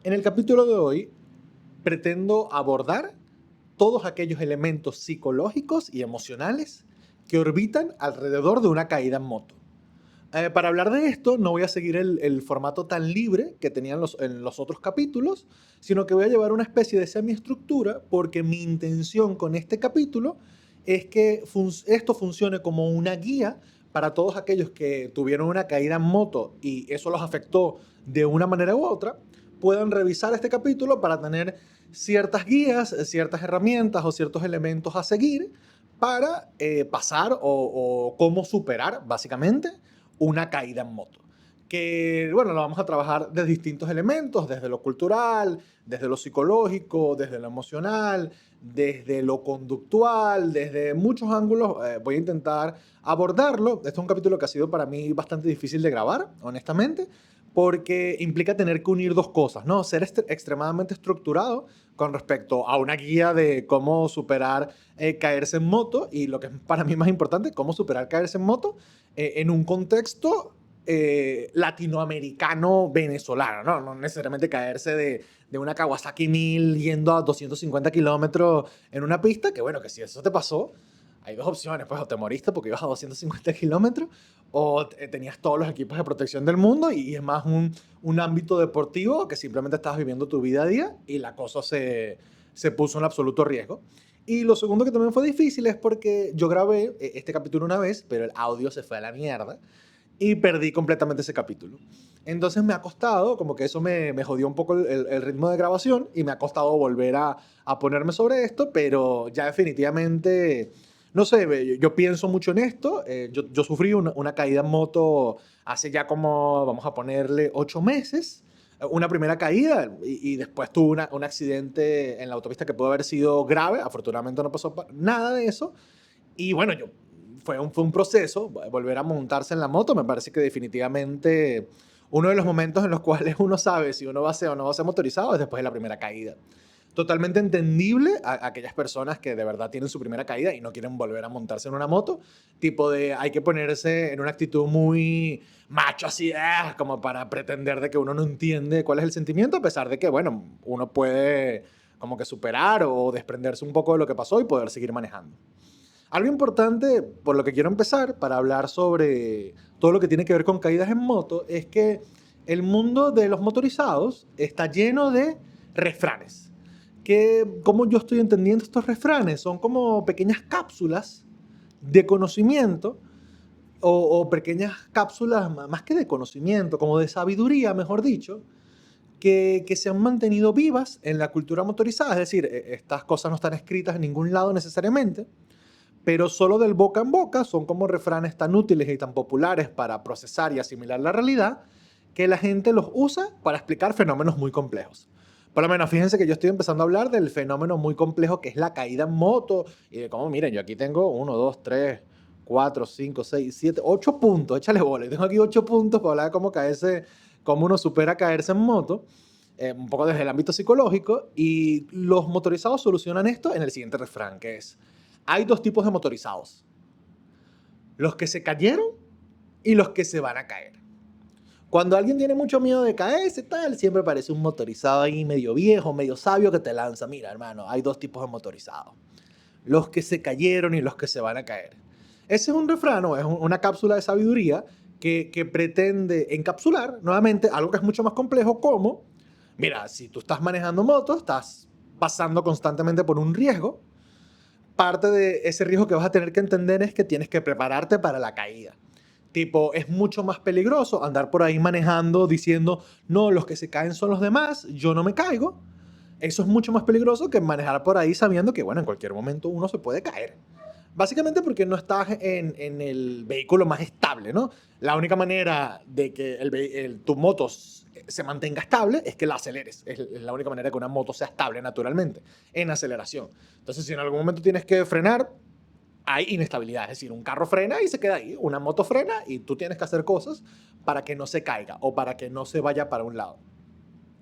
En el capítulo de hoy pretendo abordar todos aquellos elementos psicológicos y emocionales que orbitan alrededor de una caída en moto. Para hablar de esto, no voy a seguir el formato tan libre que tenían en los otros capítulos, sino que voy a llevar una especie de semiestructura porque mi intención con este capítulo es que esto funcione como una guía para todos aquellos que tuvieron una caída en moto y eso los afectó de una manera u otra, puedan revisar este capítulo para tener ciertas guías, ciertas herramientas o ciertos elementos a seguir para pasar o cómo superar, básicamente, una caída en moto. Que, bueno, lo vamos a trabajar de distintos elementos, desde lo cultural, desde lo psicológico, desde lo emocional, desde lo conductual, desde muchos ángulos. Voy a intentar abordarlo. Este es un capítulo que ha sido para mí bastante difícil de grabar, honestamente, porque implica tener que unir dos cosas, ¿no? Ser extremadamente estructurado con respecto a una guía de cómo superar caerse en moto y lo que es para mí más importante, cómo superar caerse en moto en un contexto latinoamericano-venezolano, ¿no? No necesariamente caerse de una Kawasaki 1000 yendo a 250 kilómetros en una pista, que bueno, que si eso te pasó, hay dos opciones, pues o te moriste porque ibas a 250 kilómetros o tenías todos los equipos de protección del mundo y es más un ámbito deportivo que simplemente estabas viviendo tu vida a día y la cosa se puso en absoluto riesgo. Y lo segundo que también fue difícil es porque yo grabé este capítulo una vez, pero el audio se fue a la mierda y perdí completamente ese capítulo. Entonces me ha costado, como que eso me jodió un poco el ritmo de grabación y me ha costado volver a ponerme sobre esto, pero ya definitivamente, no sé, yo pienso mucho en esto. Yo sufrí una caída en moto hace ya como, vamos a ponerle, 8 meses. Una primera caída y después tuve un accidente en la autopista que pudo haber sido grave. Afortunadamente no pasó nada de eso. Y bueno, fue un proceso, volver a montarse en la moto. Me parece que definitivamente uno de los momentos en los cuales uno sabe si uno va a ser o no va a ser motorizado es después de la primera caída. Totalmente entendible a aquellas personas que de verdad tienen su primera caída y no quieren volver a montarse en una moto. Tipo de, hay que ponerse en una actitud muy macho, así, como para pretender de que uno no entiende cuál es el sentimiento, a pesar de que, bueno, uno puede como que superar o desprenderse un poco de lo que pasó y poder seguir manejando. Algo importante, por lo que quiero empezar, para hablar sobre todo lo que tiene que ver con caídas en moto, es que el mundo de los motorizados está lleno de refranes. Que, como yo estoy entendiendo estos refranes, son como pequeñas cápsulas de conocimiento o pequeñas cápsulas más que de conocimiento, como de sabiduría, mejor dicho, que se han mantenido vivas en la cultura motorizada. Es decir, estas cosas no están escritas en ningún lado necesariamente, pero solo del boca en boca son como refranes tan útiles y tan populares para procesar y asimilar la realidad que la gente los usa para explicar fenómenos muy complejos. Por lo menos, fíjense que yo estoy empezando a hablar del fenómeno muy complejo que es la caída en moto y de cómo, miren, yo aquí tengo 1, 2, 3, 4, 5, 6, 7, 8 puntos, échale bola. Yo tengo aquí 8 puntos para hablar de cómo caerse, cómo uno supera caerse en moto, un poco desde el ámbito psicológico, y los motorizados solucionan esto en el siguiente refrán, que es: hay dos tipos de motorizados, los que se cayeron y los que se van a caer. Cuando alguien tiene mucho miedo de caerse, tal, siempre parece un motorizado ahí medio viejo, medio sabio que te lanza: mira, hermano, hay dos tipos de motorizados, los que se cayeron y los que se van a caer. Ese es un refrán, es una cápsula de sabiduría que pretende encapsular nuevamente algo que es mucho más complejo, como, mira, si tú estás manejando moto, estás pasando constantemente por un riesgo. Parte de ese riesgo que vas a tener que entender es que tienes que prepararte para la caída. Tipo, es mucho más peligroso andar por ahí manejando diciendo, no, los que se caen son los demás, yo no me caigo. Eso es mucho más peligroso que manejar por ahí sabiendo que, bueno, en cualquier momento uno se puede caer. Básicamente porque no estás en el vehículo más estable, ¿no? La única manera de que tu moto se mantenga estable es que la aceleres. Es la única manera que una moto sea estable naturalmente, en aceleración. Entonces, si en algún momento tienes que frenar, hay inestabilidad. Es decir, un carro frena y se queda ahí, una moto frena y tú tienes que hacer cosas para que no se caiga o para que no se vaya para un lado.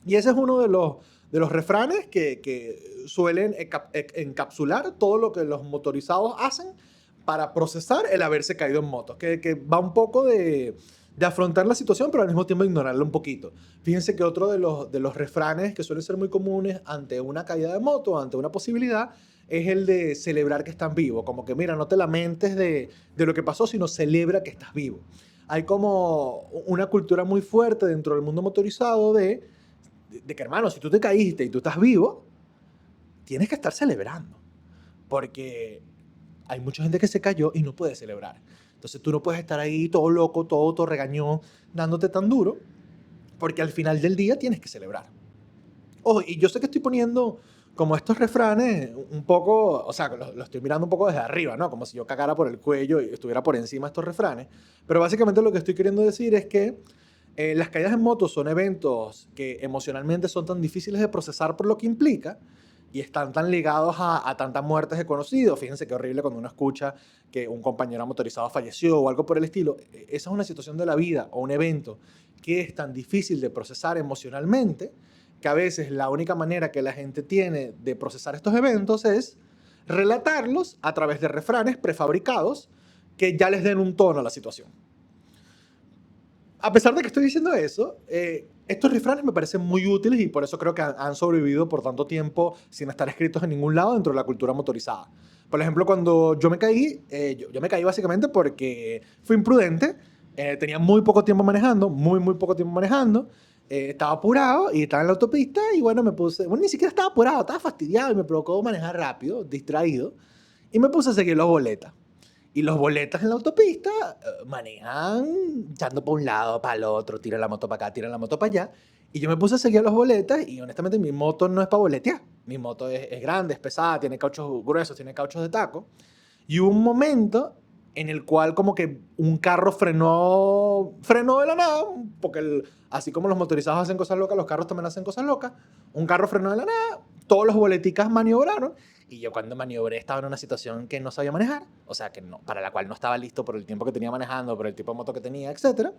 Y ese es uno de los refranes que suelen encapsular todo lo que los motorizados hacen para procesar el haberse caído en motos, que va un poco de afrontar la situación, pero al mismo tiempo ignorarla un poquito. Fíjense que otro de los refranes que suelen ser muy comunes ante una caída de moto, ante una posibilidad, es el de celebrar que estás vivo. Como que, mira, no te lamentes de lo que pasó, sino celebra que estás vivo. Hay como una cultura muy fuerte dentro del mundo motorizado de que, hermano, si tú te caíste y tú estás vivo, tienes que estar celebrando. Porque hay mucha gente que se cayó y no puede celebrar. Entonces tú no puedes estar ahí todo loco, todo regañón, dándote tan duro, porque al final del día tienes que celebrar. Ojo, y yo sé que estoy poniendo como estos refranes un poco, o sea, lo estoy mirando un poco desde arriba, ¿no? Como si yo cagara por el cuello y estuviera por encima de estos refranes. Pero básicamente lo que estoy queriendo decir es que las caídas en moto son eventos que emocionalmente son tan difíciles de procesar por lo que implica y están tan ligados a tantas muertes de conocidos. Fíjense qué horrible cuando uno escucha que un compañero motorizado falleció o algo por el estilo. Esa es una situación de la vida o un evento que es tan difícil de procesar emocionalmente que a veces la única manera que la gente tiene de procesar estos eventos es relatarlos a través de refranes prefabricados que ya les den un tono a la situación. A pesar de que estoy diciendo eso, estos refranes me parecen muy útiles y por eso creo que han sobrevivido por tanto tiempo sin estar escritos en ningún lado dentro de la cultura motorizada. Por ejemplo, cuando yo me caí, yo me caí básicamente porque fui imprudente, tenía muy poco tiempo manejando, muy poco tiempo manejando, estaba apurado y estaba en la autopista y bueno, me puse, bueno, ni siquiera estaba apurado, estaba fastidiado y me provocó manejar rápido, distraído, y me puse a seguir los boletas. Y los boletas en la autopista manejan echando para un lado, para el otro, tiran la moto para acá, tiran la moto para allá. Y yo me puse a seguir a los boletas y honestamente mi moto no es para boletear. Mi moto es grande, es pesada, tiene cauchos gruesos, tiene cauchos de taco. Y hubo un momento en el cual como que un carro frenó de la nada, porque así como los motorizados hacen cosas locas, los carros también hacen cosas locas. Un carro frenó de la nada, todos los boleticas maniobraron y yo cuando maniobré estaba en una situación que no sabía manejar, o sea, que no, para la cual no estaba listo por el tiempo que tenía manejando, por el tipo de moto que tenía, etcétera.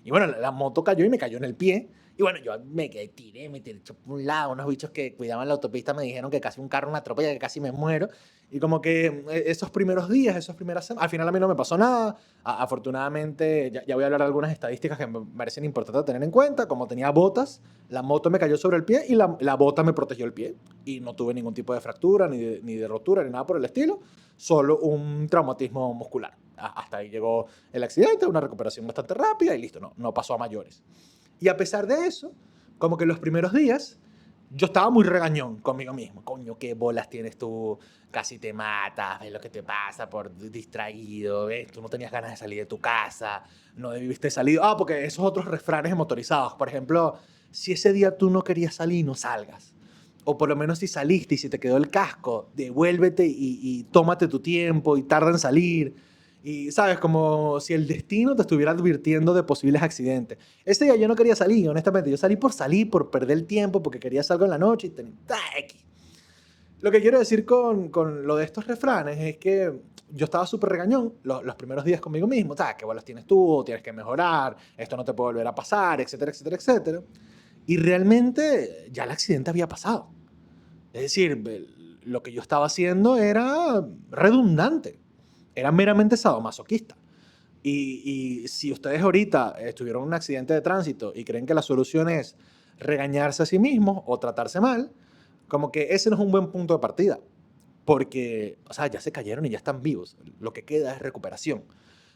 Y bueno, la moto cayó y me cayó en el pie. Y bueno, yo me quedé, me tiré por un lado. Unos bichos que cuidaban la autopista me dijeron que casi un carro me atropella, que casi me muero. Y como que esos primeros días, esas primeras semanas, al final a mí no me pasó nada. Afortunadamente, ya voy a hablar de algunas estadísticas que me parecen importantes tener en cuenta. Como tenía botas, la moto me cayó sobre el pie y la bota me protegió el pie. Y no tuve ningún tipo de fractura, ni de rotura, ni nada por el estilo. Solo un traumatismo muscular. Hasta ahí llegó el accidente, una recuperación bastante rápida y listo, no pasó a mayores. Y a pesar de eso, como que los primeros días, yo estaba muy regañón conmigo mismo. Coño, qué bolas tienes tú, casi te matas, ves lo que te pasa por distraído, ves, tú no tenías ganas de salir de tu casa, no debiste salir. Porque esos otros refranes motorizados, por ejemplo, si ese día tú no querías salir, no salgas. O por lo menos si saliste y si te quedó el casco, devuélvete y tómate tu tiempo y tarda en salir. Y, ¿sabes? Como si el destino te estuviera advirtiendo de posibles accidentes. Ese día yo no quería salir, honestamente. Yo salí, por perder el tiempo, porque quería hacer algo en la noche y tenía... X. Lo que quiero decir con lo de estos refranes es que yo estaba súper regañón los primeros días conmigo mismo. ¿Sabes? ¿Qué bolas tienes tú? Tienes que mejorar. Esto no te puede volver a pasar, etcétera, etcétera, etcétera. Y realmente ya el accidente había pasado. Es decir, lo que yo estaba haciendo era redundante. Era meramente sadomasoquista. Y si ustedes ahorita estuvieron en un accidente de tránsito y creen que la solución es regañarse a sí mismos o tratarse mal, como que ese no es un buen punto de partida. Porque, o sea, ya se cayeron y ya están vivos. Lo que queda es recuperación.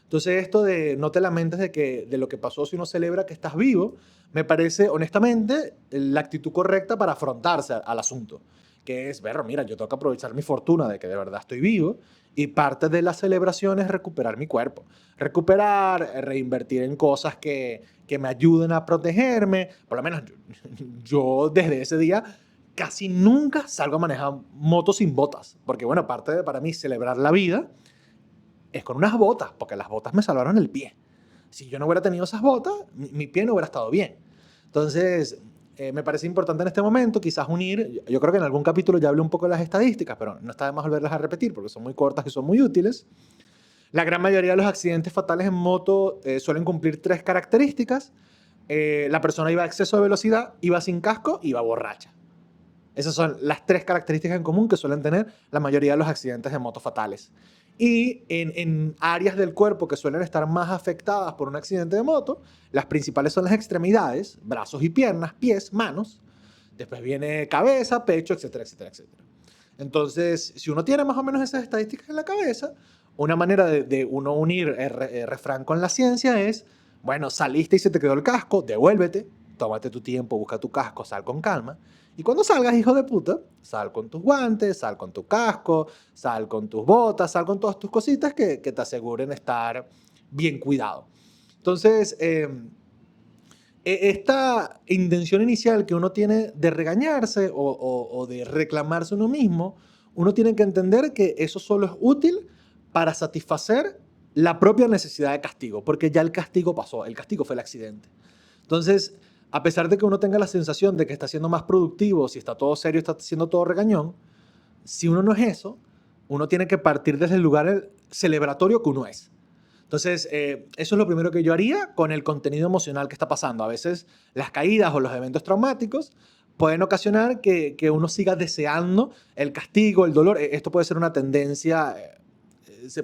Entonces, esto de no te lamentes de lo que pasó si uno celebra que estás vivo, me parece, honestamente, la actitud correcta para afrontarse al asunto. Que es, ver, mira, yo tengo que aprovechar mi fortuna de que de verdad estoy vivo y parte de la celebración es recuperar mi cuerpo. Recuperar, reinvertir en cosas que me ayuden a protegerme. Por lo menos yo desde ese día casi nunca salgo a manejar motos sin botas. Porque bueno, parte de para mí celebrar la vida es con unas botas, porque las botas me salvaron el pie. Si yo no hubiera tenido esas botas, mi pie no hubiera estado bien. Entonces, me parece importante en este momento quizás unir, yo creo que en algún capítulo ya hablé un poco de las estadísticas, pero no está de más volverlas a repetir porque son muy cortas y son muy útiles. La gran mayoría de los accidentes fatales en moto suelen cumplir tres características. La persona iba a exceso de velocidad, iba sin casco, iba borracha. Esas son las tres características en común que suelen tener la mayoría de los accidentes de moto fatales. Y en áreas del cuerpo que suelen estar más afectadas por un accidente de moto, las principales son las extremidades, brazos y piernas, pies, manos. Después viene cabeza, pecho, etcétera, etcétera, etcétera. Entonces, si uno tiene más o menos esas estadísticas en la cabeza, una manera de uno unir el refrán con la ciencia es, bueno, saliste y se te quedó el casco, devuélvete, tómate tu tiempo, busca tu casco, sal con calma. Y cuando salgas, hijo de puta, sal con tus guantes, sal con tu casco, sal con tus botas, sal con todas tus cositas que te aseguren estar bien cuidado. Entonces, esta intención inicial que uno tiene de regañarse o de reclamarse uno mismo, uno tiene que entender que eso solo es útil para satisfacer la propia necesidad de castigo, porque ya el castigo pasó, el castigo fue el accidente. Entonces, a pesar de que uno tenga la sensación de que está siendo más productivo, si está todo serio, está siendo todo regañón, si uno no es eso, uno tiene que partir desde el lugar celebratorio que uno es. Entonces, eso es lo primero que yo haría con el contenido emocional que está pasando. A veces las caídas o los eventos traumáticos pueden ocasionar que uno siga deseando el castigo, el dolor. Esto puede ser una tendencia,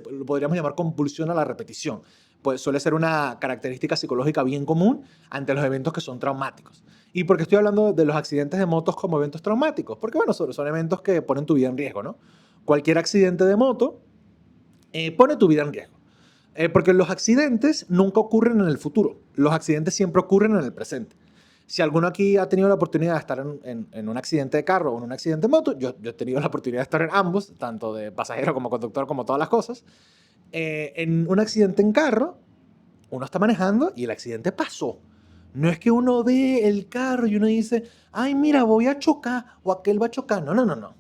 lo podríamos llamar compulsión a la repetición. Pues suele ser una característica psicológica bien común ante los eventos que son traumáticos. ¿Y por qué estoy hablando de los accidentes de motos como eventos traumáticos? Porque, bueno, son eventos que ponen tu vida en riesgo, ¿no? Cualquier accidente de moto pone tu vida en riesgo. Porque los accidentes nunca ocurren en el futuro. Los accidentes siempre ocurren en el presente. Si alguno aquí ha tenido la oportunidad de estar en un accidente de carro o en un accidente de moto, yo he tenido la oportunidad de estar en ambos, tanto de pasajero como conductor, como todas las cosas. En un accidente en carro, uno está manejando y el accidente pasó. No es que uno ve el carro y uno dice, ay, mira, voy a chocar o aquel va a chocar. No, no, no, no.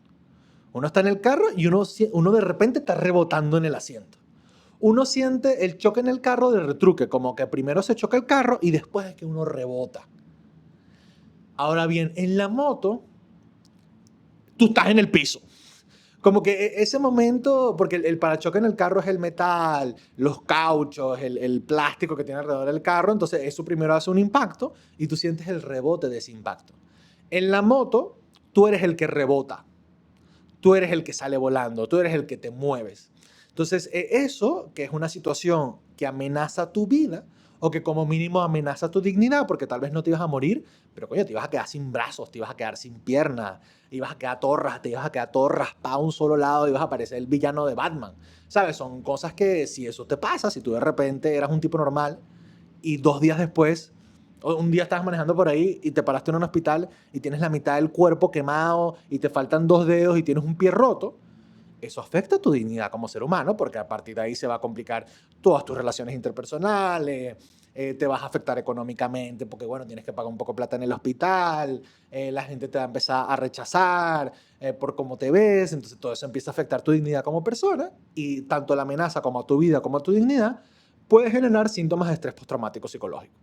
Uno está en el carro y uno de repente está rebotando en el asiento. Uno siente el choque en el carro de retruque, como que primero se choca el carro y después es que uno rebota. Ahora bien, en la moto, tú estás en el piso. Como que ese momento, porque el parachoque en el carro es el metal, los cauchos, el plástico que tiene alrededor del carro, entonces eso primero hace un impacto y tú sientes el rebote de ese impacto. En la moto, tú eres el que rebota, tú eres el que sale volando, tú eres el que te mueves. Entonces, eso, que es una situación que amenaza tu vida, o que como mínimo amenaza tu dignidad, porque tal vez no te ibas a morir, pero coño, te ibas a quedar sin brazos, te ibas a quedar sin piernas, te ibas a quedar todo raspado a un solo lado, ibas a parecer el villano de Batman. ¿Sabes? Son cosas que si eso te pasa, si tú de repente eras un tipo normal y 2 días después, o un día estabas manejando por ahí y te paraste en un hospital y tienes la mitad del cuerpo quemado y te faltan 2 dedos y tienes un pie roto, eso afecta tu dignidad como ser humano, porque a partir de ahí se va a complicar todas tus relaciones interpersonales, te vas a afectar económicamente, porque bueno, tienes que pagar un poco de plata en el hospital, la gente te va a empezar a rechazar por cómo te ves, entonces todo eso empieza a afectar tu dignidad como persona, y tanto la amenaza como a tu vida como a tu dignidad puede generar síntomas de estrés postraumático psicológico.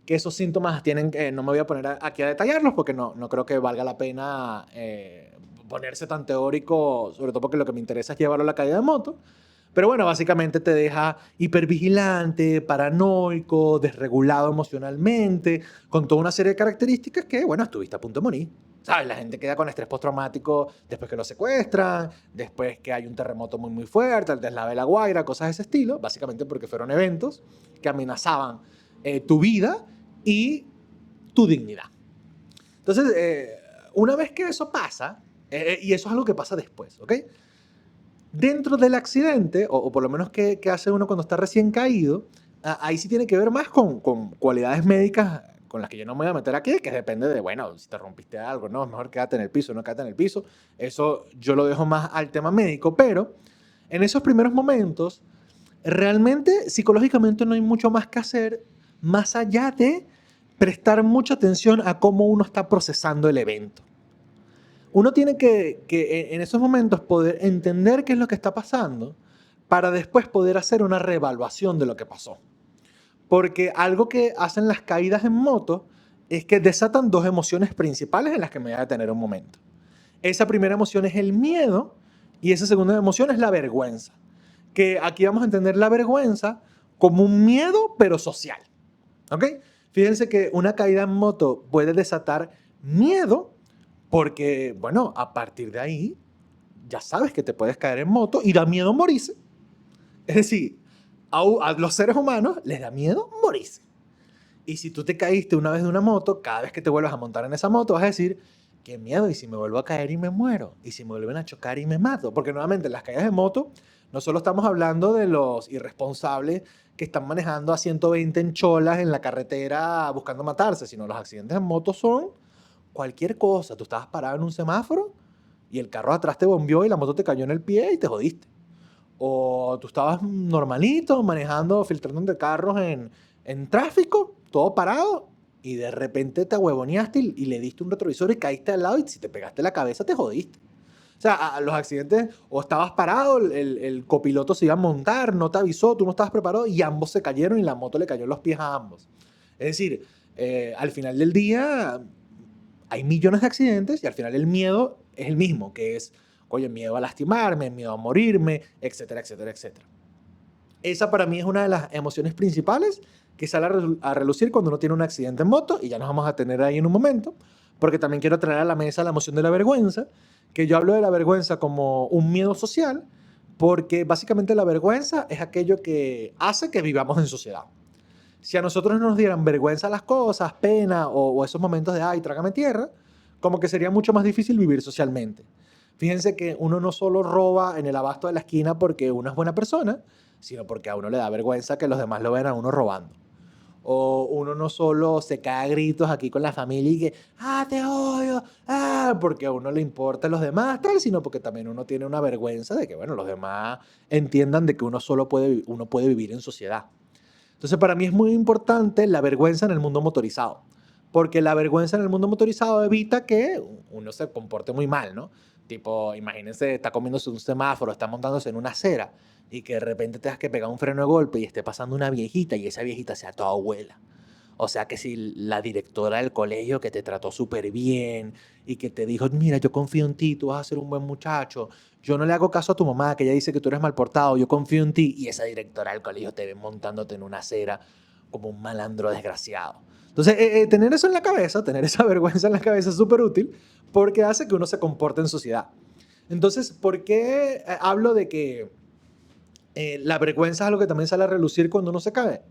Que esos síntomas tienen, no me voy a poner aquí a detallarlos porque no creo que valga la pena ponerse tan teórico, sobre todo porque lo que me interesa es llevarlo a la caída de moto. Pero bueno, básicamente te deja hipervigilante, paranoico, desregulado emocionalmente, con toda una serie de características que, bueno, estuviste a punto de morir. ¿Sabes? La gente queda con estrés postraumático después que lo secuestran, después que hay un terremoto muy, muy fuerte, el deslave de La Guaira, cosas de ese estilo, básicamente porque fueron eventos que amenazaban tu vida y tu dignidad. Entonces, una vez que eso pasa, y eso es algo que pasa después, ¿ok? Dentro del accidente, o por lo menos que hace uno cuando está recién caído, ahí sí tiene que ver más con cualidades médicas con las que yo no me voy a meter aquí, que depende de, bueno, si te rompiste algo, ¿no? Es mejor quédate en el piso, no quédate en el piso. Eso yo lo dejo más al tema médico, pero en esos primeros momentos, realmente psicológicamente no hay mucho más que hacer más allá de prestar mucha atención a cómo uno está procesando el evento. Uno tiene que en esos momentos poder entender qué es lo que está pasando para después poder hacer una reevaluación de lo que pasó. Porque algo que hacen las caídas en moto es que desatan dos emociones principales en las que me voy a detener un momento. Esa primera emoción es el miedo y esa segunda emoción es la vergüenza. Que aquí vamos a entender la vergüenza como un miedo, pero social. ¿Ok? Fíjense que una caída en moto puede desatar miedo porque, bueno, a partir de ahí ya sabes que te puedes caer en moto y da miedo morirse. Es decir, a los seres humanos les da miedo morirse. Y si tú te caíste una vez de una moto, cada vez que te vuelvas a montar en esa moto vas a decir, qué miedo, y si me vuelvo a caer y me muero, y si me vuelven a chocar y me mato. Porque nuevamente, en las caídas de moto, no solo estamos hablando de los irresponsables que están manejando a 120 en cholas en la carretera buscando matarse, sino los accidentes en moto son cualquier cosa. Tú estabas parado en un semáforo y el carro atrás te bombeó y la moto te cayó en el pie y te jodiste. O tú estabas normalito manejando, filtrando entre carros en tráfico, todo parado, y de repente te ahuevoneaste y le diste un retrovisor y caíste al lado y si te pegaste la cabeza te jodiste. O sea, a los accidentes, o estabas parado, el copiloto se iba a montar, no te avisó, tú no estabas preparado y ambos se cayeron y la moto le cayó en los pies a ambos. Es decir, al final del día hay millones de accidentes y al final el miedo es el mismo, que es, oye, miedo a lastimarme, miedo a morirme, etcétera, etcétera, etcétera. Esa para mí es una de las emociones principales que sale a relucir cuando uno tiene un accidente en moto, y ya nos vamos a tener ahí en un momento, porque también quiero traer a la mesa la emoción de la vergüenza, que yo hablo de la vergüenza como un miedo social, porque básicamente la vergüenza es aquello que hace que vivamos en sociedad. Si a nosotros no nos dieran vergüenza las cosas, pena o esos momentos de, ay, trágame tierra, como que sería mucho más difícil vivir socialmente. Fíjense que uno no solo roba en el abasto de la esquina porque uno es buena persona, sino porque a uno le da vergüenza que los demás lo vean a uno robando. O uno no solo se cae a gritos aquí con la familia y que, te odio, porque a uno le importa a los demás, tal, sino porque también uno tiene una vergüenza de que, bueno, los demás entiendan de que uno puede vivir en sociedad. Entonces, para mí es muy importante la vergüenza en el mundo motorizado, porque la vergüenza en el mundo motorizado evita que uno se comporte muy mal, ¿no? Tipo, imagínense, está comiéndose un semáforo, está montándose en una acera y que de repente tengas que pegar un freno de golpe y esté pasando una viejita y esa viejita sea tu abuela. O sea, que si la directora del colegio que te trató súper bien y que te dijo, mira, yo confío en ti, tú vas a ser un buen muchacho, yo no le hago caso a tu mamá, que ella dice que tú eres mal portado, yo confío en ti, y esa directora del colegio te ve montándote en una acera como un malandro desgraciado. Entonces, tener eso en la cabeza, tener esa vergüenza en la cabeza es súper útil porque hace que uno se comporte en sociedad. Entonces, ¿por qué hablo de que la vergüenza es algo que también sale a relucir cuando uno se cae?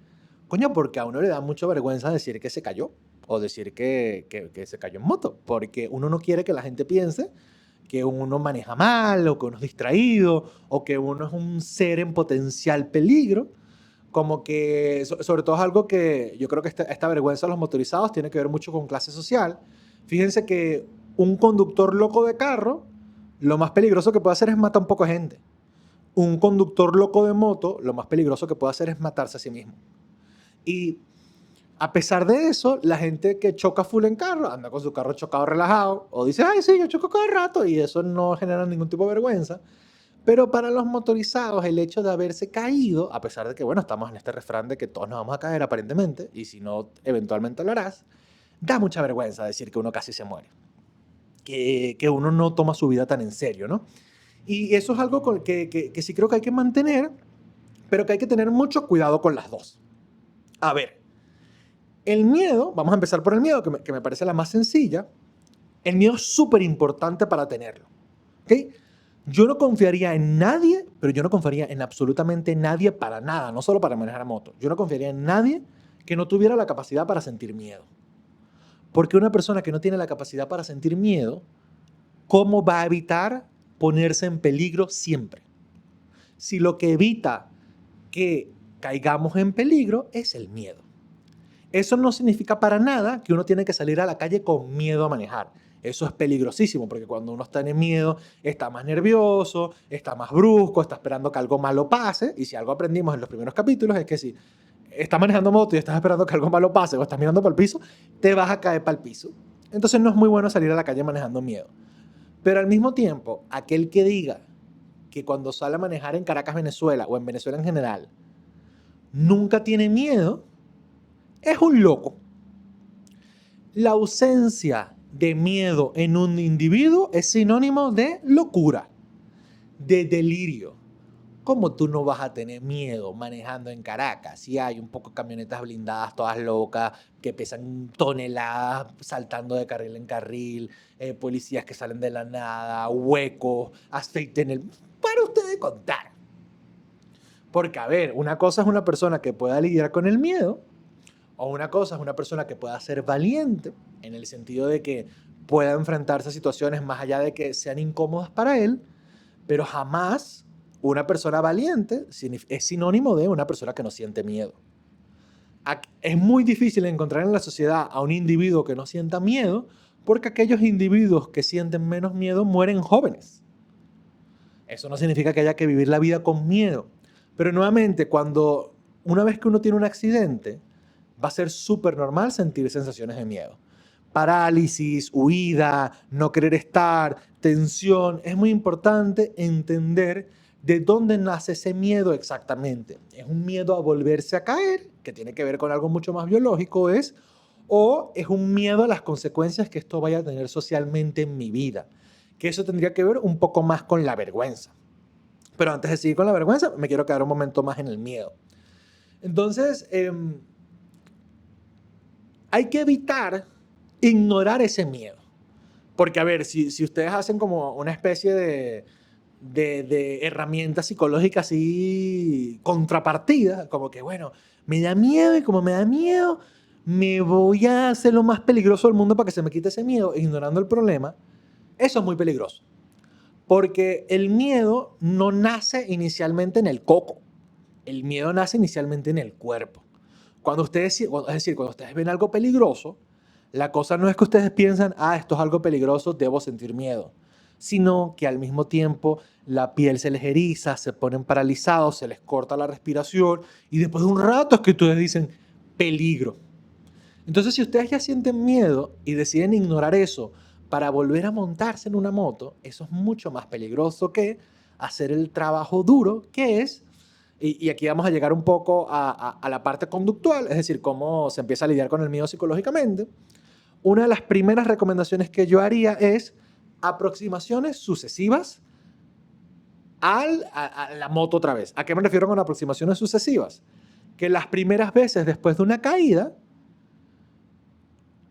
Coño, porque a uno le da mucha vergüenza decir que se cayó o decir que se cayó en moto, porque uno no quiere que la gente piense que uno maneja mal o que uno es distraído o que uno es un ser en potencial peligro. Como que, sobre todo es algo que yo creo que esta vergüenza de los motorizados tiene que ver mucho con clase social. Fíjense que un conductor loco de carro, lo más peligroso que puede hacer es matar un poco de gente. Un conductor loco de moto, lo más peligroso que puede hacer es matarse a sí mismo. Y a pesar de eso, la gente que choca full en carro, anda con su carro chocado relajado, o dice, ay, sí, yo choco cada rato, y eso no genera ningún tipo de vergüenza. Pero para los motorizados, el hecho de haberse caído, a pesar de que, bueno, estamos en este refrán de que todos nos vamos a caer aparentemente, y si no, eventualmente lo harás, da mucha vergüenza decir que uno casi se muere, que uno no toma su vida tan en serio, ¿no? Y eso es algo que sí creo que hay que mantener, pero que hay que tener mucho cuidado con las dos. A ver, el miedo, vamos a empezar por el miedo, que me parece la más sencilla. El miedo es súper importante para tenerlo. ¿Ok? Yo no confiaría en nadie, pero yo no confiaría en absolutamente nadie para nada, no solo para manejar moto. Yo no confiaría en nadie que no tuviera la capacidad para sentir miedo. Porque una persona que no tiene la capacidad para sentir miedo, ¿cómo va a evitar ponerse en peligro siempre? Si lo que evita que caigamos en peligro es el miedo. Eso no significa para nada que uno tiene que salir a la calle con miedo a manejar. Eso es peligrosísimo, porque cuando uno está en miedo, está más nervioso, está más brusco, está esperando que algo malo pase. Y si algo aprendimos en los primeros capítulos es que si estás manejando moto y estás esperando que algo malo pase o estás mirando para el piso, te vas a caer para el piso. Entonces no es muy bueno salir a la calle manejando miedo. Pero al mismo tiempo, aquel que diga que cuando sale a manejar en Caracas, Venezuela, o en Venezuela en general, nunca tiene miedo, es un loco. La ausencia de miedo en un individuo es sinónimo de locura, de delirio. ¿Cómo tú no vas a tener miedo manejando en Caracas si hay un poco de camionetas blindadas todas locas que pesan toneladas saltando de carril en carril, policías que salen de la nada, huecos, aceite en el... Para ustedes contar. Porque, a ver, una cosa es una persona que pueda lidiar con el miedo, o una cosa es una persona que pueda ser valiente, en el sentido de que pueda enfrentarse a situaciones más allá de que sean incómodas para él, pero jamás una persona valiente es sinónimo de una persona que no siente miedo. Es muy difícil encontrar en la sociedad a un individuo que no sienta miedo, porque aquellos individuos que sienten menos miedo mueren jóvenes. Eso no significa que haya que vivir la vida con miedo. Pero nuevamente, una vez que uno tiene un accidente, va a ser súper normal sentir sensaciones de miedo. Parálisis, huida, no querer estar, tensión. Es muy importante entender de dónde nace ese miedo exactamente. ¿Es un miedo a volverse a caer, que tiene que ver con algo mucho más biológico, o es un miedo a las consecuencias que esto vaya a tener socialmente en mi vida? Que eso tendría que ver un poco más con la vergüenza. Pero antes de seguir con la vergüenza, me quiero quedar un momento más en el miedo. Entonces, hay que evitar ignorar ese miedo. Porque, a ver, si ustedes hacen como una especie de herramientas psicológicas así contrapartidas, como que, bueno, me da miedo y como me da miedo, me voy a hacer lo más peligroso del mundo para que se me quite ese miedo, ignorando el problema. Eso es muy peligroso. Porque el miedo no nace inicialmente en el coco. El miedo nace inicialmente en el cuerpo. Es decir, cuando ustedes ven algo peligroso, la cosa no es que ustedes piensan, esto es algo peligroso, debo sentir miedo. Sino que al mismo tiempo la piel se les eriza, se ponen paralizados, se les corta la respiración y después de un rato es que ustedes dicen, peligro. Entonces, si ustedes ya sienten miedo y deciden ignorar eso para volver a montarse en una moto, eso es mucho más peligroso que hacer el trabajo duro, que es, y aquí vamos a llegar un poco a la parte conductual, es decir, cómo se empieza a lidiar con el miedo psicológicamente. Una de las primeras recomendaciones que yo haría es aproximaciones sucesivas a la moto otra vez. ¿A qué me refiero con aproximaciones sucesivas? Que las primeras veces después de una caída,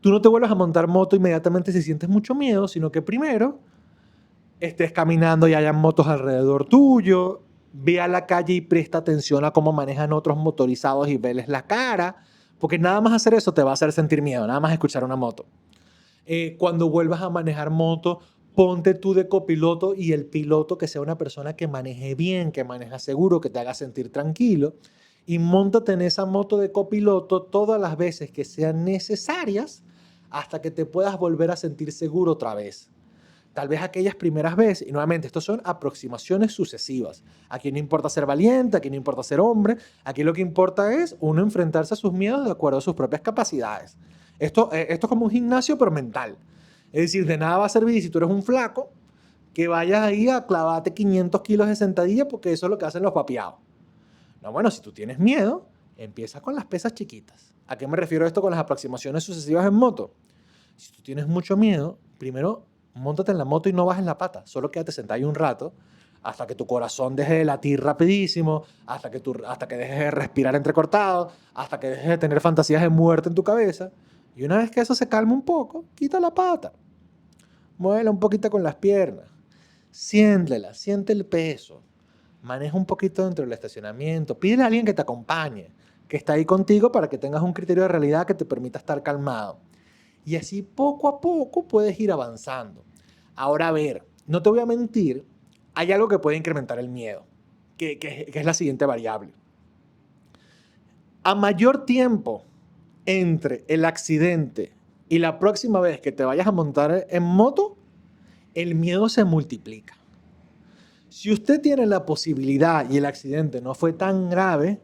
tú no te vuelvas a montar moto inmediatamente si sientes mucho miedo, sino que primero estés caminando y hayan motos alrededor tuyo, ve a la calle y presta atención a cómo manejan otros motorizados y veles la cara, porque nada más hacer eso te va a hacer sentir miedo, nada más escuchar una moto. Cuando vuelvas a manejar moto, ponte tú de copiloto y el piloto que sea una persona que maneje bien, que maneja seguro, que te haga sentir tranquilo, y móntate en esa moto de copiloto todas las veces que sean necesarias hasta que te puedas volver a sentir seguro otra vez. Tal vez aquellas primeras veces, y nuevamente, estos son aproximaciones sucesivas. Aquí no importa ser valiente, aquí no importa ser hombre, aquí lo que importa es uno enfrentarse a sus miedos de acuerdo a sus propias capacidades. Esto es como un gimnasio, pero mental. Es decir, de nada va a servir si tú eres un flaco que vayas ahí a clavarte 500 kilos de sentadilla porque eso es lo que hacen los papiados. No, bueno, si tú tienes miedo, empieza con las pesas chiquitas. ¿A qué me refiero esto con las aproximaciones sucesivas en moto? Si tú tienes mucho miedo, primero móntate en la moto y no bajes la pata. Solo quédate sentado ahí un rato hasta que tu corazón deje de latir rapidísimo, hasta que dejes de respirar entrecortado, hasta que dejes de tener fantasías de muerte en tu cabeza. Y una vez que eso se calme un poco, quita la pata. Muévela un poquito con las piernas. Siéntela, siente el peso. Maneja un poquito dentro del estacionamiento. Pídele a alguien que te acompañe, que está ahí contigo para que tengas un criterio de realidad que te permita estar calmado. Y así poco a poco puedes ir avanzando. Ahora, a ver, no te voy a mentir, hay algo que puede incrementar el miedo, que es la siguiente variable. A mayor tiempo entre el accidente y la próxima vez que te vayas a montar en moto, el miedo se multiplica. Si usted tiene la posibilidad y el accidente no fue tan grave,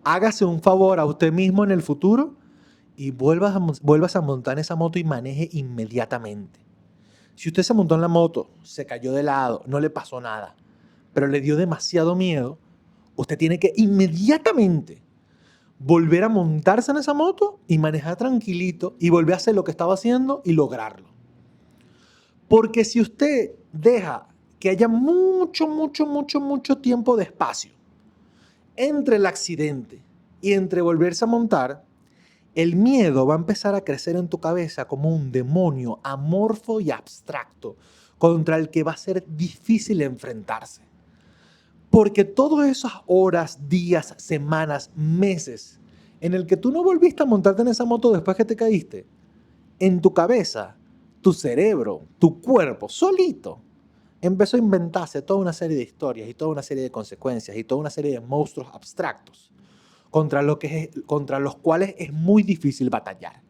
hágase un favor a usted mismo en el futuro y vuelvas a montar esa moto y maneje inmediatamente. Si usted se montó en la moto, se cayó de lado, no le pasó nada, pero le dio demasiado miedo, usted tiene que inmediatamente volver a montarse en esa moto y manejar tranquilito y volver a hacer lo que estaba haciendo y lograrlo. Porque si usted deja que haya mucho tiempo de espacio entre el accidente y entre volverse a montar, el miedo va a empezar a crecer en tu cabeza como un demonio amorfo y abstracto contra el que va a ser difícil enfrentarse. Porque todas esas horas, días, semanas, meses en el que tú no volviste a montarte en esa moto después que te caíste, en tu cabeza, tu cerebro, tu cuerpo, solito, empezó a inventarse toda una serie de historias y toda una serie de consecuencias y toda una serie de monstruos abstractos contra los cuales es muy difícil batallar.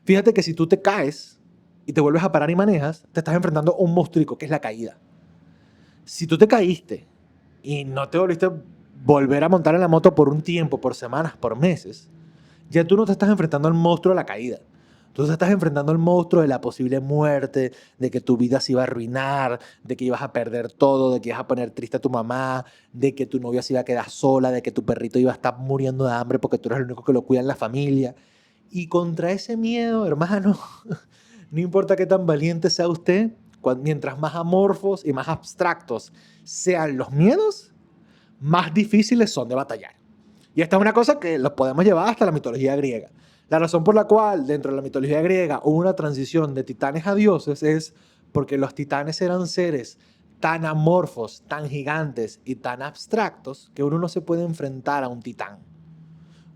Fíjate que si tú te caes y te vuelves a parar y manejas, te estás enfrentando a un monstruo que es la caída. Si tú te caíste y no te volviste a volver a montar en la moto por un tiempo, por semanas, por meses, ya tú no te estás enfrentando al monstruo de la caída. Tú te estás enfrentando al monstruo de la posible muerte, de que tu vida se iba a arruinar, de que ibas a perder todo, de que ibas a poner triste a tu mamá, de que tu novia se iba a quedar sola, de que tu perrito iba a estar muriendo de hambre porque tú eres el único que lo cuida en la familia. Y contra ese miedo, hermano, no importa qué tan valiente sea usted, mientras más amorfos y más abstractos sean los miedos, más difíciles son de batallar. Y esta es una cosa que los podemos llevar hasta la mitología griega. La razón por la cual dentro de la mitología griega hubo una transición de titanes a dioses es porque los titanes eran seres tan amorfos, tan gigantes y tan abstractos que uno no se puede enfrentar a un titán.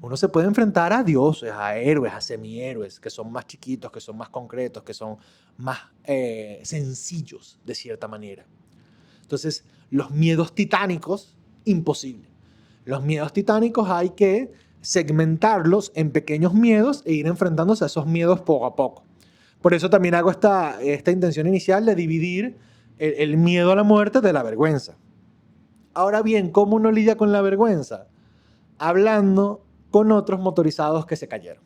Uno se puede enfrentar a dioses, a héroes, a semihéroes, que son más chiquitos, que son más concretos, que son más sencillos de cierta manera. Entonces, los miedos titánicos, imposible. Los miedos titánicos hay que segmentarlos en pequeños miedos e ir enfrentándose a esos miedos poco a poco. Por eso también hago esta intención inicial de dividir el miedo a la muerte de la vergüenza. Ahora bien, ¿cómo uno lidia con la vergüenza? Hablando con otros motorizados que se cayeron,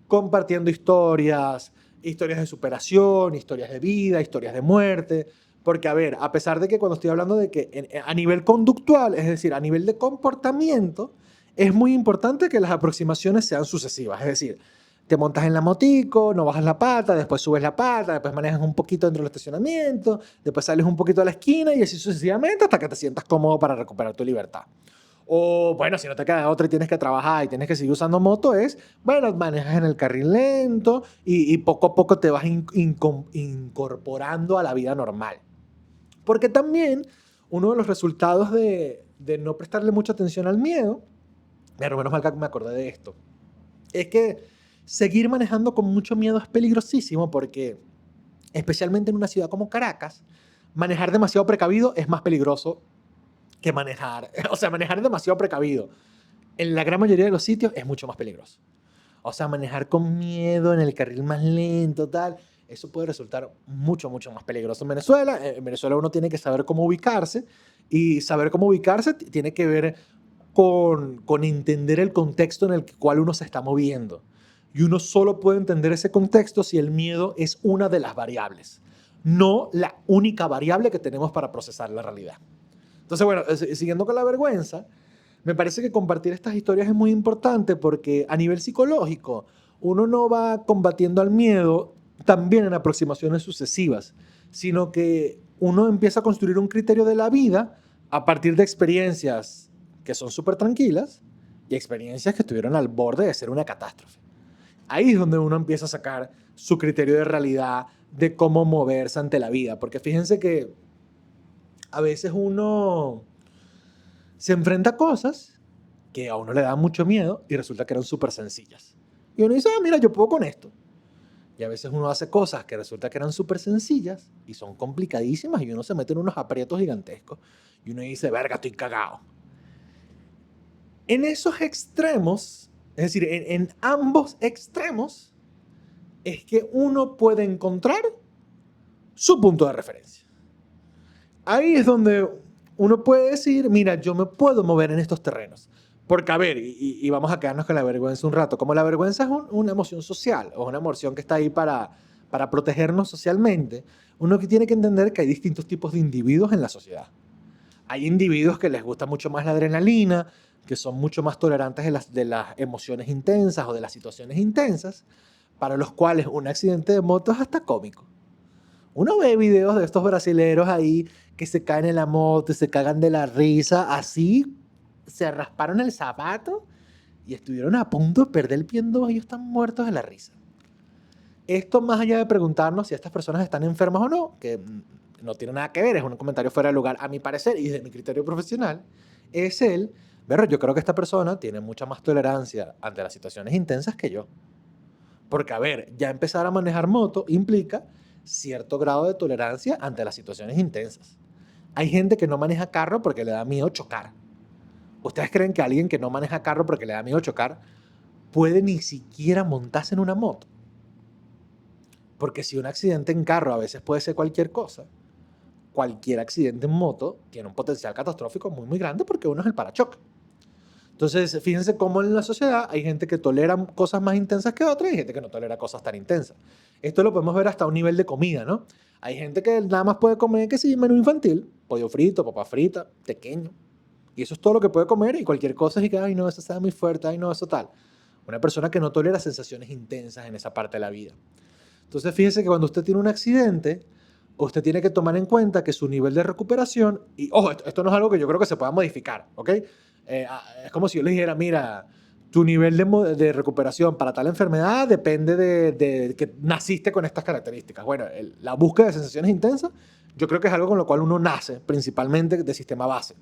compartiendo historias, historias de superación, historias de vida, historias de muerte. Porque, a ver, a pesar de que cuando estoy hablando de que a nivel conductual, es decir, a nivel de comportamiento, es muy importante que las aproximaciones sean sucesivas. Es decir, te montas en la motico, no bajas la pata, después subes la pata, después manejas un poquito dentro del estacionamiento, después sales un poquito a la esquina y así sucesivamente hasta que te sientas cómodo para recuperar tu libertad. O bueno, si no te queda otra y tienes que trabajar y tienes que seguir usando moto, es, bueno, manejas en el carril lento y poco a poco te vas incorporando a la vida normal. Porque también uno de los resultados de no prestarle mucha atención al miedo, pero menos mal que me acordé de esto, es que seguir manejando con mucho miedo es peligrosísimo porque, especialmente en una ciudad como Caracas, manejar demasiado precavido es más peligroso que manejar. O sea, manejar demasiado precavido en la gran mayoría de los sitios es mucho más peligroso. O sea, manejar con miedo en el carril más lento, tal, eso puede resultar mucho, mucho más peligroso en Venezuela. En Venezuela uno tiene que saber cómo ubicarse y saber cómo ubicarse tiene que ver con entender el contexto en el cual uno se está moviendo. Y uno solo puede entender ese contexto si el miedo es una de las variables, no la única variable que tenemos para procesar la realidad. Entonces, bueno, siguiendo con la vergüenza, me parece que compartir estas historias es muy importante porque a nivel psicológico uno no va combatiendo al miedo también en aproximaciones sucesivas, sino que uno empieza a construir un criterio de la vida a partir de experiencias que son súper tranquilas y experiencias que estuvieron al borde de ser una catástrofe. Ahí es donde uno empieza a sacar su criterio de realidad de cómo moverse ante la vida, porque fíjense que a veces uno se enfrenta a cosas que a uno le dan mucho miedo y resulta que eran súper sencillas. Y uno dice, ah, mira, yo puedo con esto. Y a veces uno hace cosas que resulta que eran súper sencillas y son complicadísimas y uno se mete en unos aprietos gigantescos. Y uno dice, verga, estoy cagado. En esos extremos, es decir, en ambos extremos, es que uno puede encontrar su punto de referencia. Ahí es donde uno puede decir, mira, yo me puedo mover en estos terrenos. Porque, a ver, y vamos a quedarnos con la vergüenza un rato. Como la vergüenza es una emoción social, o una emoción que está ahí para protegernos socialmente, uno que tiene que entender que hay distintos tipos de individuos en la sociedad. Hay individuos que les gusta mucho más la adrenalina, que son mucho más tolerantes de las emociones intensas o de las situaciones intensas, para los cuales un accidente de moto es hasta cómico. Uno ve videos de estos brasileros ahí que se caen en la moto y se cagan de la risa, así se rasparon el zapato y estuvieron a punto de perder el pie en dos, ellos están muertos de la risa. Esto más allá de preguntarnos si estas personas están enfermas o no, que no tiene nada que ver, es un comentario fuera de lugar a mi parecer y de mi criterio profesional, es yo creo que esta persona tiene mucha más tolerancia ante las situaciones intensas que yo. Porque, a ver, ya empezar a manejar moto implica cierto grado de tolerancia ante las situaciones intensas. Hay gente que no maneja carro porque le da miedo chocar. ¿Ustedes creen que alguien que no maneja carro porque le da miedo chocar puede ni siquiera montarse en una moto? Porque si un accidente en carro a veces puede ser cualquier cosa, cualquier accidente en moto tiene un potencial catastrófico muy, muy grande porque uno es el parachoque. Entonces, fíjense cómo en la sociedad hay gente que tolera cosas más intensas que otras y gente que no tolera cosas tan intensas. Esto lo podemos ver hasta un nivel de comida, ¿no? Hay gente que nada más puede comer, que sí, menú infantil, pollo frito, papa frita, pequeño. Y eso es todo lo que puede comer y cualquier cosa y que, ay, no, eso está muy fuerte, ay, no, eso tal. Una persona que no tolera sensaciones intensas en esa parte de la vida. Entonces, fíjense que cuando usted tiene un accidente, usted tiene que tomar en cuenta que su nivel de recuperación, y ojo, esto no es algo que yo creo que se pueda modificar, ¿ok? Es como si yo le dijera, mira, tu nivel de recuperación para tal enfermedad depende de que naciste con estas características. Bueno, la búsqueda de sensaciones intensas, yo creo que es algo con lo cual uno nace, principalmente de sistema base.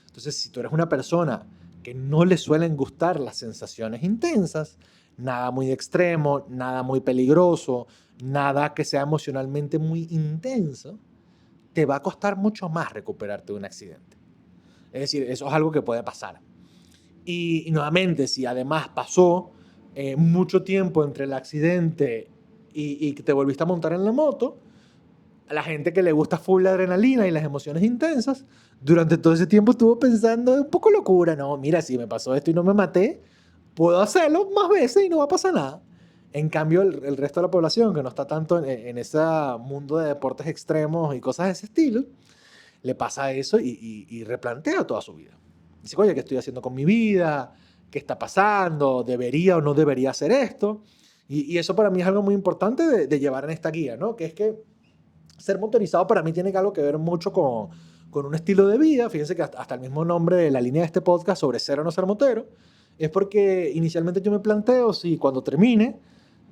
Entonces, si tú eres una persona que no le suelen gustar las sensaciones intensas, nada muy extremo, nada muy peligroso, nada que sea emocionalmente muy intenso, te va a costar mucho más recuperarte de un accidente. Es decir, eso es algo que puede pasar. Y nuevamente, si además pasó mucho tiempo entre el accidente y que te volviste a montar en la moto, a la gente que le gusta full la adrenalina y las emociones intensas, durante todo ese tiempo estuvo pensando, es un poco locura, no, mira, si me pasó esto y no me maté, puedo hacerlo más veces y no va a pasar nada. En cambio, el resto de la población que no está tanto en ese mundo de deportes extremos y cosas de ese estilo, le pasa eso y replantea toda su vida. Dice, oye, ¿qué estoy haciendo con mi vida? ¿Qué está pasando? ¿Debería o no debería hacer esto? Y eso para mí es algo muy importante de llevar en esta guía, ¿no? Que es que ser motorizado para mí tiene algo que ver mucho con un estilo de vida. Fíjense que hasta el mismo nombre de la línea de este podcast sobre ser o no ser motero es porque inicialmente yo me planteo si cuando termine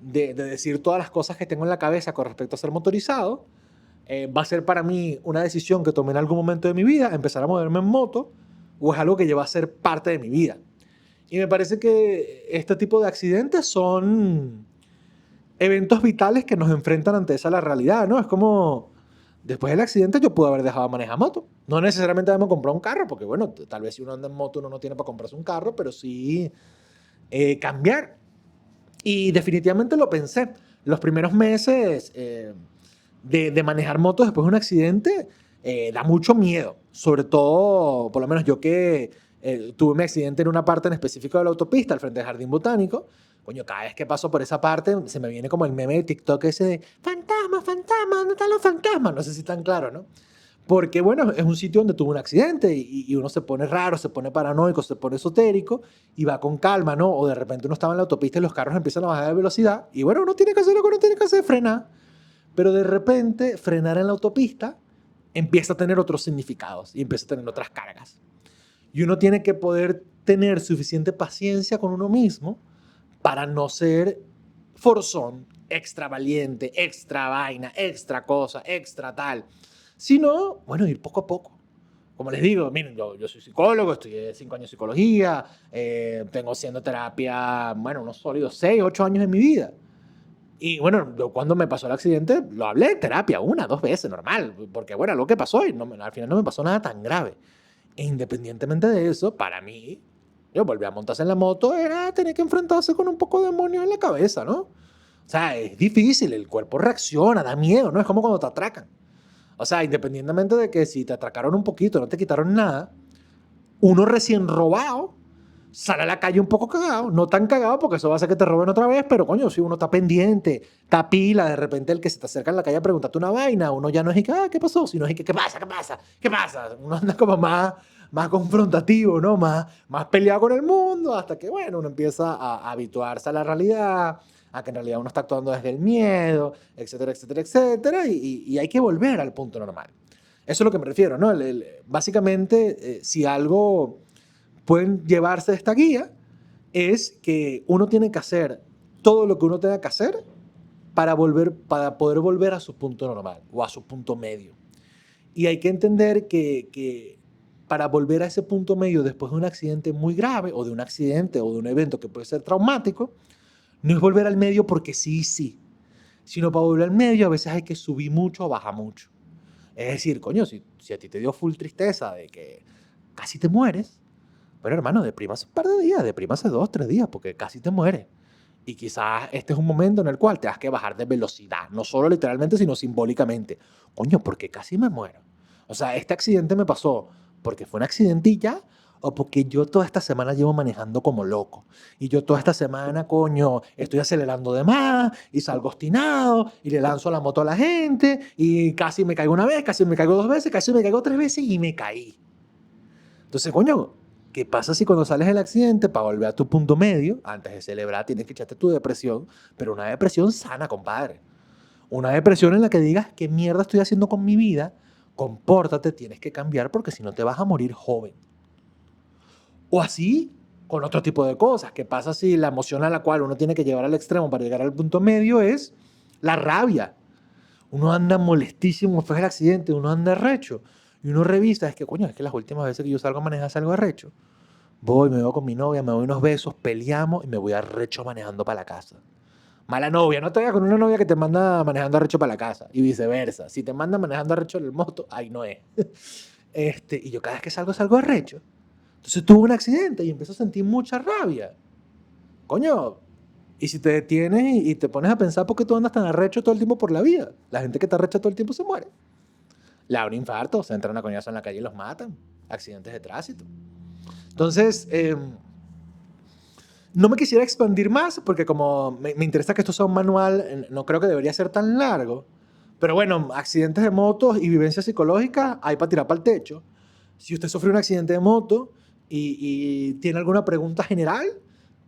de decir todas las cosas que tengo en la cabeza con respecto a ser motorizado, va a ser para mí una decisión que tomé en algún momento de mi vida, empezar a moverme en moto, o es algo que lleva a ser parte de mi vida. Y me parece que este tipo de accidentes son eventos vitales que nos enfrentan ante esa la realidad, ¿no? Es como, después del accidente yo pude haber dejado de manejar moto. No necesariamente debemos comprar un carro, porque bueno, tal vez si uno anda en moto uno no tiene para comprarse un carro, pero sí cambiar. Y definitivamente lo pensé. Los primeros meses de manejar motos después de un accidente da mucho miedo. Sobre todo, por lo menos yo que tuve un accidente en una parte en específico de la autopista, al frente del Jardín Botánico. Coño, cada vez que paso por esa parte se me viene como el meme de TikTok ese de fantasma, fantasma, ¿dónde están los fantasmas? No sé si tan claro, ¿no? Porque, bueno, es un sitio donde tuvo un accidente y uno se pone raro, se pone paranoico, se pone esotérico y va con calma, ¿no? O de repente uno estaba en la autopista y los carros empiezan a bajar de velocidad y, bueno, uno tiene que hacer lo que uno tiene que hacer, frenar. Pero de repente, frenar en la autopista empieza a tener otros significados y empieza a tener otras cargas. Y uno tiene que poder tener suficiente paciencia con uno mismo para no ser forzón, extra valiente, extra vaina, extra cosa, extra tal. Sino, bueno, ir poco a poco. Como les digo, miren, yo soy psicólogo, estudié 5 años de psicología, tengo haciendo terapia, bueno, unos sólidos 6, 8 años en mi vida. Y bueno, yo cuando me pasó el accidente, lo hablé en terapia 1, 2 veces, normal, porque bueno, lo que pasó y no, al final no me pasó nada tan grave. E independientemente de eso, para mí, yo volví a montarse en la moto, era tener que enfrentarse con un poco de demonios en la cabeza, ¿no? O sea, es difícil, el cuerpo reacciona, da miedo, ¿no? Es como cuando te atracan. O sea, independientemente de que si te atracaron un poquito, no te quitaron nada, uno recién robado sale a la calle un poco cagado, no tan cagado porque eso va a hacer que te roben otra vez, pero coño, si uno está pendiente, está pila, de repente el que se te acerca en la calle a preguntarte una vaina, uno ya no es y que, ¿qué pasó? Sino es que, ¿qué pasa? ¿Qué pasa? ¿Qué pasa? Uno anda como más confrontativo, ¿no? Más peleado con el mundo, hasta que, bueno, uno empieza a habituarse a la realidad, a que en realidad uno está actuando desde el miedo, etcétera, etcétera, etcétera, y hay que volver al punto normal. Eso es lo que me refiero, ¿no? Básicamente, si algo pueden llevarse de esta guía es que uno tiene que hacer todo lo que uno tenga que hacer para poder volver a su punto normal o a su punto medio. Y hay que entender que para volver a ese punto medio después de un accidente muy grave o de un accidente o de un evento que puede ser traumático, no es volver al medio porque sí, sí, sino para volver al medio a veces hay que subir mucho o bajar mucho. Es decir, coño, si a ti te dio full tristeza de que casi te mueres, bueno, hermano, deprímase un par de días, deprímase 2, 3 días, porque casi te mueres. Y quizás este es un momento en el cual te has que bajar de velocidad, no solo literalmente, sino simbólicamente. Coño, porque casi me muero. O sea, este accidente me pasó porque fue un accidente y ya, o porque yo toda esta semana llevo manejando como loco. Y yo toda esta semana, coño, estoy acelerando de más y salgo obstinado y le lanzo la moto a la gente y casi me caigo una vez, casi me caigo 2 veces, casi me caigo 3 veces y me caí. Entonces, coño, ¿qué pasa si cuando sales del accidente, para volver a tu punto medio, antes de celebrar, tienes que echarte tu depresión, pero una depresión sana, compadre? Una depresión en la que digas, ¿qué mierda estoy haciendo con mi vida? Compórtate, tienes que cambiar porque si no te vas a morir joven. O así, con otro tipo de cosas. ¿Qué pasa si la emoción a la cual uno tiene que llevar al extremo para llegar al punto medio es la rabia? Uno anda molestísimo después del accidente, uno anda arrecho. Y uno revisa, es que, coño, es que las últimas veces que yo salgo a manejar salgo arrecho. Voy, me veo con mi novia, me doy unos besos, peleamos y me voy arrecho manejando para la casa. Mala novia, no te vayas con una novia que te manda manejando arrecho para la casa y viceversa. Si te manda manejando arrecho en el moto, ahí no es. Y yo cada vez que salgo arrecho. Entonces tuve un accidente y empiezo a sentir mucha rabia. Coño, y si te detienes y te pones a pensar por qué tú andas tan arrecho todo el tiempo por la vida, la gente que está arrecha todo el tiempo se muere. Le da un infarto, se entran a coñazo en la calle y los matan. Accidentes de tránsito. Entonces, no me quisiera expandir más porque como me interesa que esto sea un manual, no creo que debería ser tan largo. Pero bueno, accidentes de motos y vivencias psicológicas hay para tirar para el techo. Si usted sufrió un accidente de moto y tiene alguna pregunta general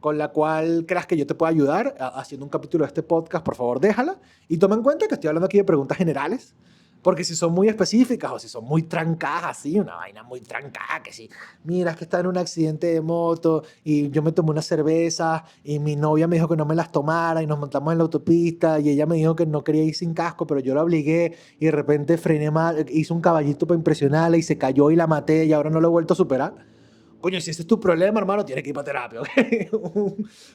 con la cual creas que yo te pueda ayudar haciendo un capítulo de este podcast, por favor déjala. Y toma en cuenta que estoy hablando aquí de preguntas generales. Porque si son muy específicas o si son muy trancadas, así, una vaina muy trancada, que si, mira, es que estaba en un accidente de moto y yo me tomé una cerveza y mi novia me dijo que no me las tomara y nos montamos en la autopista y ella me dijo que no quería ir sin casco, pero yo lo obligué y de repente frené mal, hice un caballito para impresionarla y se cayó y la maté y ahora no lo he vuelto a superar. Coño, si ese es tu problema, hermano, tienes que ir para terapia, ¿ok?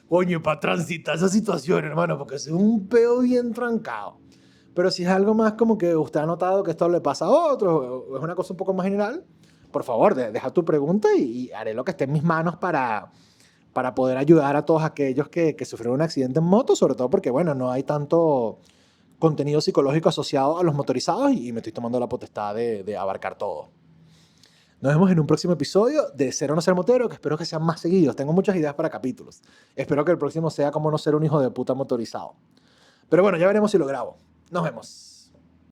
Coño, para transitar esa situación, hermano, porque es un peo bien trancado. Pero si es algo más como que usted ha notado que esto le pasa a otros, o es una cosa un poco más general, por favor, deja tu pregunta y haré lo que esté en mis manos para poder ayudar a todos aquellos que sufrieron un accidente en moto, sobre todo porque, bueno, no hay tanto contenido psicológico asociado a los motorizados y me estoy tomando la potestad de abarcar todo. Nos vemos en un próximo episodio de Ser o no ser motero, que espero que sean más seguidos. Tengo muchas ideas para capítulos. Espero que el próximo sea cómo no ser un hijo de puta motorizado. Pero bueno, ya veremos si lo grabo. Nos vemos.